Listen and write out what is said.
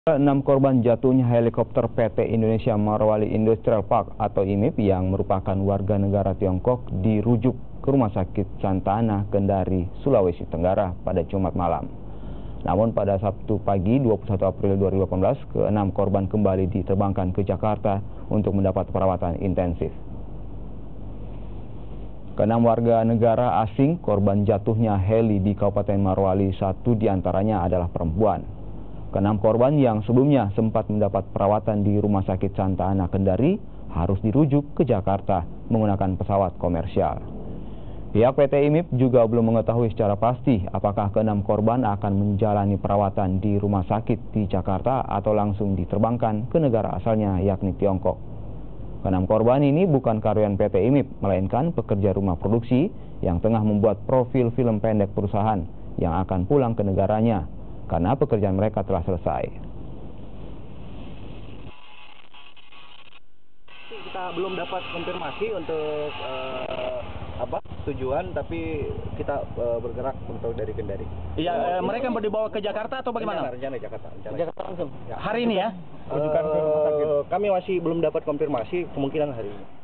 6 korban jatuhnya helikopter PT Indonesia Marwali Industrial Park atau IMIP yang merupakan warga negara Tiongkok dirujuk ke Rumah Sakit Santa Ana, Kendari, Sulawesi Tenggara pada Jumat malam. Namun pada Sabtu pagi 21 April 2018, ke-6 korban kembali diterbangkan ke Jakarta untuk mendapat perawatan intensif. Ke-6 warga negara asing korban jatuhnya heli di Kabupaten Marwali, 1 diantaranya adalah perempuan. Ke-6 korban yang sebelumnya sempat mendapat perawatan di Rumah Sakit Santa Ana, Kendari harus dirujuk ke Jakarta menggunakan pesawat komersial. Pihak PT IMIP juga belum mengetahui secara pasti apakah ke-6 korban akan menjalani perawatan di rumah sakit di Jakarta atau langsung diterbangkan ke negara asalnya yakni Tiongkok. Ke-6 korban ini bukan karyawan PT IMIP, melainkan pekerja rumah produksi yang tengah membuat profil film pendek perusahaan yang akan pulang ke negaranya karena pekerjaan mereka telah selesai. Kita belum dapat konfirmasi untuk tujuan, tapi kita bergerak untuk dari Kendari. Iya, mereka mau dibawa ke Jakarta atau bagaimana? Rencana Jakarta. Jakarta langsung. Ya, hari ini ya? Kami masih belum dapat konfirmasi, kemungkinan hari ini.